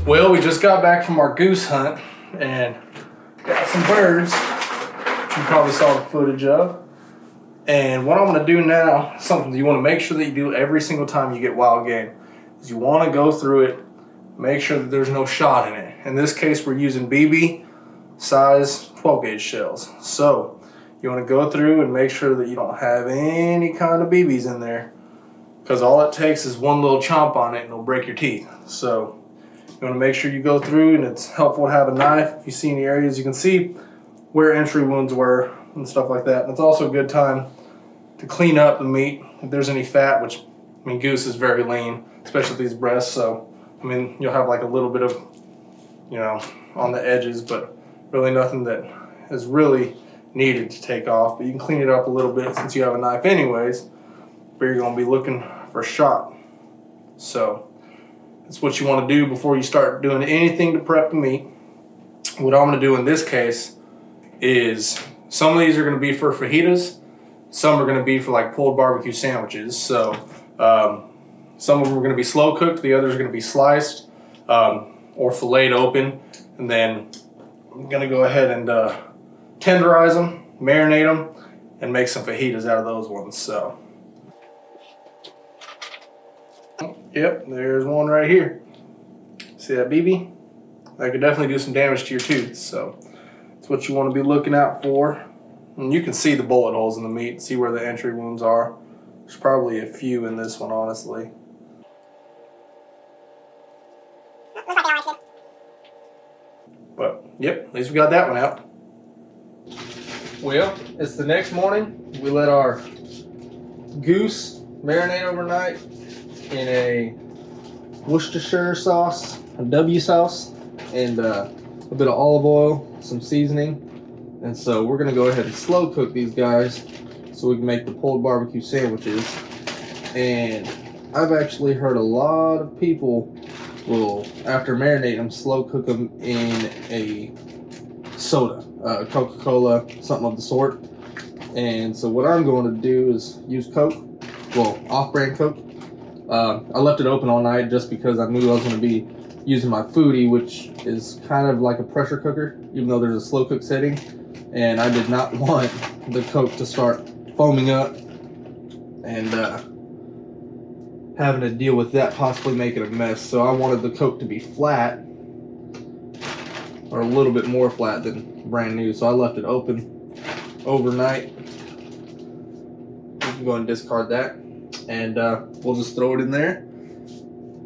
Well, we just got back from our goose hunt and got some birds, which you probably saw the footage of. And what I'm going to do now, something you want to make sure that you do every single time you get wild game, is you want to go through it, make sure that there's no shot in it. In this case, we're using BB size 12 gauge shells. So you want to go through and make sure that you don't have any kind of BBs in there, because all it takes is one little chomp on it and it'll break your teeth. So you want to make sure you go through, and it's helpful to have a knife. If you see any areas, you can see where entry wounds were and stuff like that. And it's also a good time to clean up the meat if there's any fat, which, I mean, goose is very lean, especially these breasts. So, I mean, you'll have like a little bit of, you know, on the edges, but really nothing that is really needed to take off. But you can clean it up a little bit since you have a knife anyways, but you're going to be looking for shot. So that's what you want to do before you start doing anything to prep the meat. What I'm going to do in this case is some of these are going to be for fajitas, some are going to be for like pulled barbecue sandwiches. So some of them are going to be slow cooked, the others are going to be sliced or filleted open, and then I'm going to go ahead and tenderize them, marinate them, and make some fajitas out of those ones. So yep, there's one right here. See that BB? That could definitely do some damage to your tooth, so that's what you want to be looking out for. And you can see the bullet holes in the meat, see where the entry wounds are. There's probably a few in this one, honestly. But, yep, at least we got that one out. Well, it's the next morning. We let our goose marinate overnight in a Worcestershire sauce, a W sauce, and a bit of olive oil, some seasoning. And so we're gonna go ahead and slow cook these guys so we can make the pulled barbecue sandwiches. And I've actually heard a lot of people will, after marinating them, slow cook them in a soda, Coca-Cola, something of the sort. And so what I'm going to do is use Coke, well, off-brand Coke. I left it open all night just because I knew I was going to be using my foodie, which is kind of like a pressure cooker, even though there's a slow cook setting. And I did not want the Coke to start foaming up and having to deal with that possibly making a mess. So I wanted the Coke to be flat, or a little bit more flat than brand new. So I left it open overnight. You can go and discard that. And we'll just throw it in there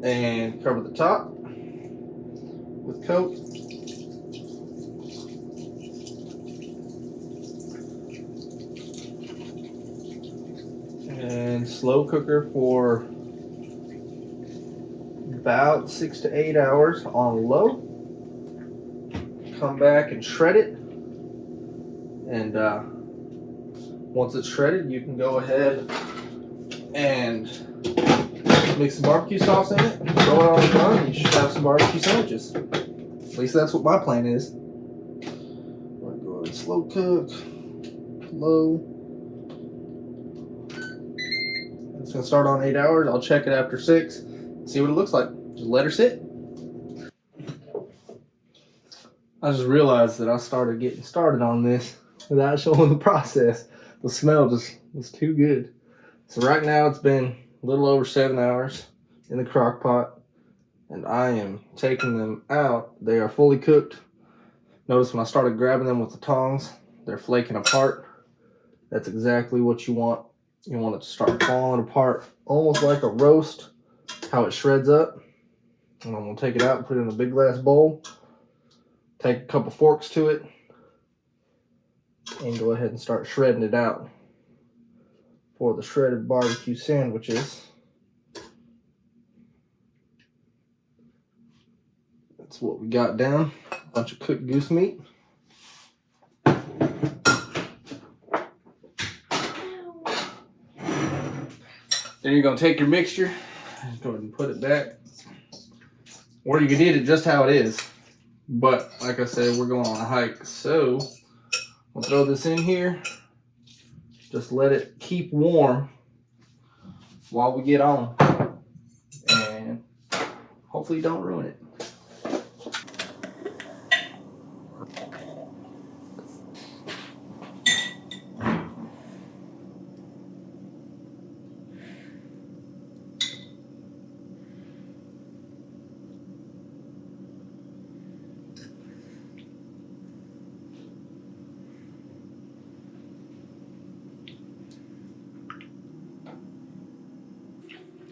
and cover the top with Coke. And slow cooker for about 6 to 8 hours on low. Come back and shred it. And once it's shredded, you can go ahead and mix some barbecue sauce in it, throw it on the bun, and you should have some barbecue sandwiches. At least that's what my plan is. I'm going to go ahead and slow cook, low. It's going to start on 8 hours. I'll check it after 6, see what it looks like. Just let her sit. I just realized that I started getting started on this without showing the process. The smell just was too good. So right now it's been a little over 7 hours in the crock pot, and I am taking them out. They are fully cooked. Notice when I started grabbing them with the tongs, they're flaking apart. That's exactly what you want. You want it to start falling apart, almost like a roast, how it shreds up. And I'm gonna take it out and put it in a big glass bowl. Take a couple forks to it, and go ahead and start shredding it out for the shredded barbecue sandwiches. That's what we got down. A bunch of cooked goose meat. Then you're going to take your mixture, go ahead and put it back. Or you can eat it just how it is. But like I said, we're going on a hike, so we'll throw this in here. Just let it keep warm while we get on. And hopefully don't ruin it.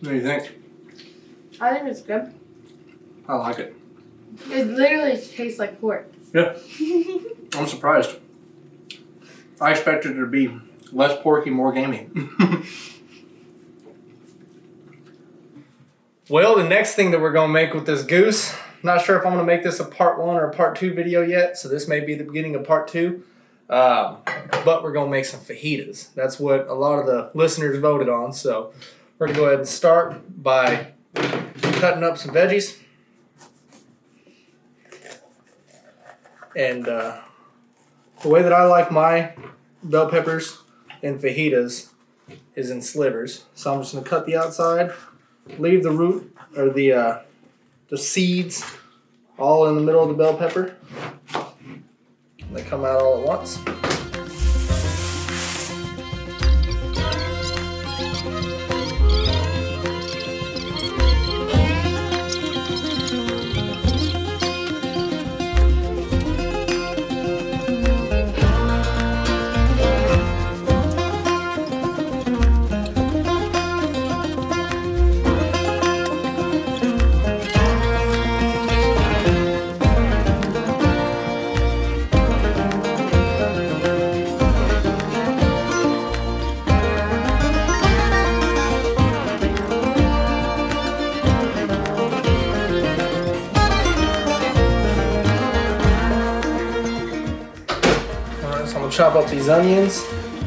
What do you think? I think it's good. I like it. It literally tastes like pork. Yeah. I'm surprised. I expected it to be less porky, more gamey. Well, the next thing that we're going to make with this goose, not sure if I'm going to make this a part 1 or a part 2 video yet, so this may be the beginning of part 2. But we're going to make some fajitas. That's what a lot of the listeners voted on, so we're going to go ahead and start by cutting up some veggies. And the way that I like my bell peppers in fajitas is in slivers. So I'm just going to cut the outside, leave the root or the seeds all in the middle of the bell pepper. They come out all at once. Chop up these onions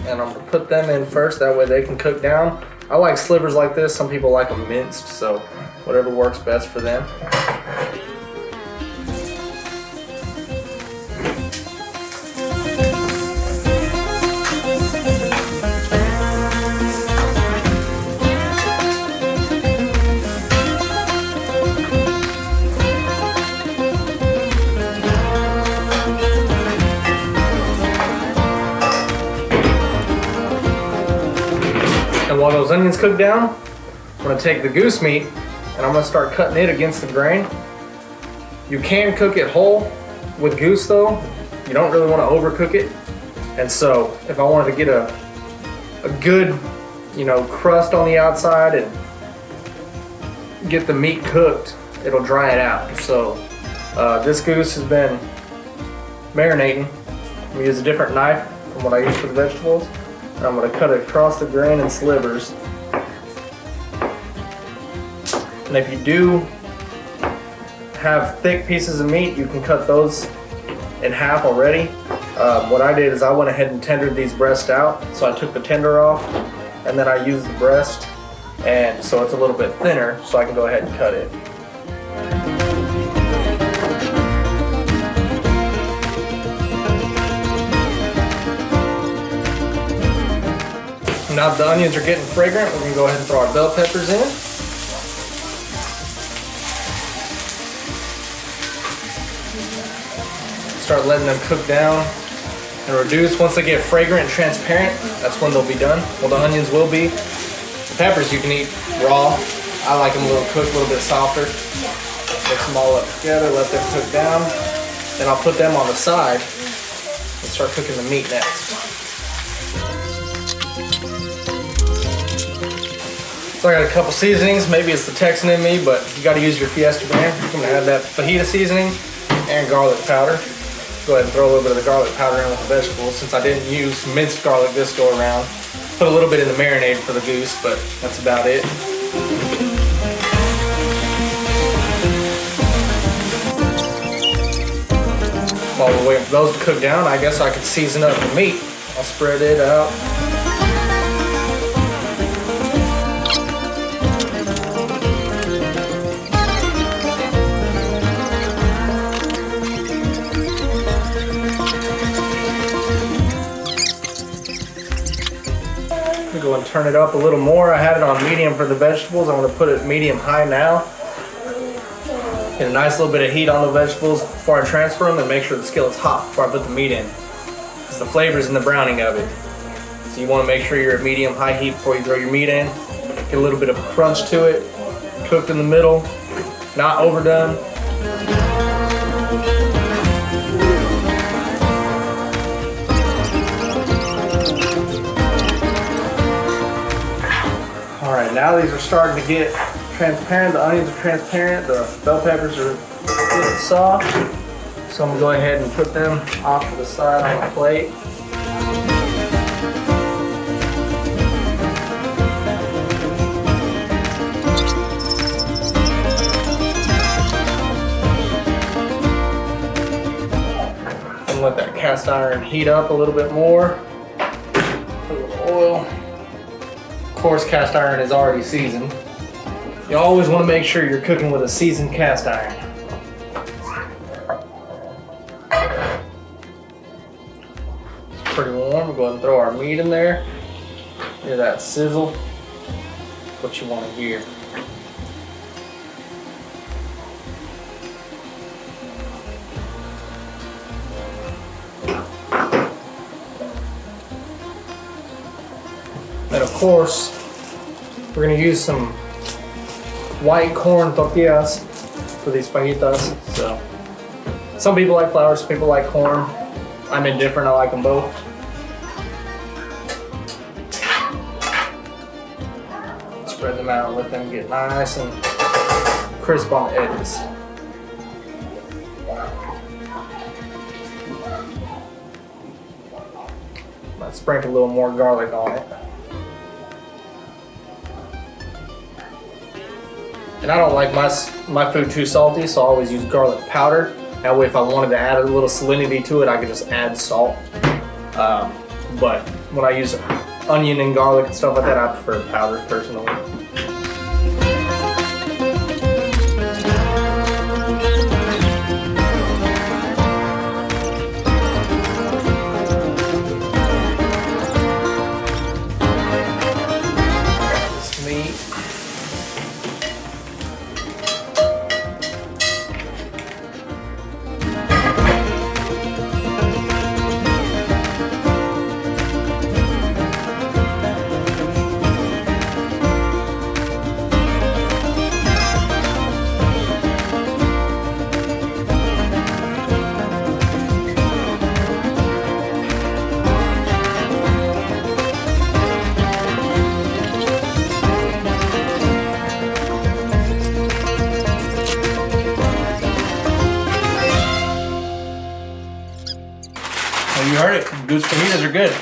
and I'm going to put them in first, that way they can cook down. I like slivers like this, some people like them minced, so whatever works best for them. And while those onions cook down, I'm going to take the goose meat and I'm going to start cutting it against the grain. You can cook it whole with goose though. You don't really want to overcook it. And so if I wanted to get a good, crust on the outside and get the meat cooked, it'll dry it out. So this goose has been marinating. I'm going to use a different knife from what I use for the vegetables. I'm going to cut it across the grain in slivers. And if you do have thick pieces of meat, you can cut those in half already. What I did is I went ahead and tendered these breasts out. So I took the tender off and then I used the breast. And so it's a little bit thinner, so I can go ahead and cut it. Now that the onions are getting fragrant, we're going to go ahead and throw our bell peppers in. Start letting them cook down and reduce. Once they get fragrant and transparent, that's when they'll be done. Well, the onions will be. The peppers you can eat raw. I like them a little cooked, a little bit softer. Mix them all up together, let them cook down. Then I'll put them on the side and start cooking the meat next. So I got a couple seasonings. Maybe it's the Texan in me, but you got to use your Fiesta brand. I'm going to add that fajita seasoning and garlic powder. Go ahead and throw a little bit of the garlic powder in with the vegetables. Since I didn't use minced garlic this go around, put a little bit in the marinade for the goose, but that's about it. While we're waiting for those to cook down, I guess I could season up the meat. I'll spread it out. Go and turn it up a little more. I had it on medium for the vegetables. I'm going to put it medium high now. Get a nice little bit of heat on the vegetables before I transfer them and make sure the skillet's hot before I put the meat in. Because the flavor's in the browning of it. So you want to make sure you're at medium high heat before you throw your meat in. Get a little bit of crunch to it. Cooked in the middle. Not overdone. Alright, And now these are starting to get transparent. The onions are transparent. The bell peppers are getting soft. So I'm gonna go ahead and put them off to the side on the plate. And let that cast iron heat up a little bit more. Put a little oil. Of course, cast iron is already seasoned. You always want to make sure you're cooking with a seasoned cast iron. It's pretty warm. We'll go ahead and throw our meat in there. Hear that sizzle? That's what you want to hear. And of course, we're going to use some white corn tortillas for these fajitas. So, some people like flour, some people like corn. I'm indifferent, I like them both. Spread them out and let them get nice and crisp on the edges. Let's sprinkle a little more garlic on it. And I don't like my food too salty, so I always use garlic powder. That way if I wanted to add a little salinity to it, I could just add salt. But when I use onion and garlic and stuff like that, I prefer powder personally. This meat. Well, you heard it. Goose fajitas are good.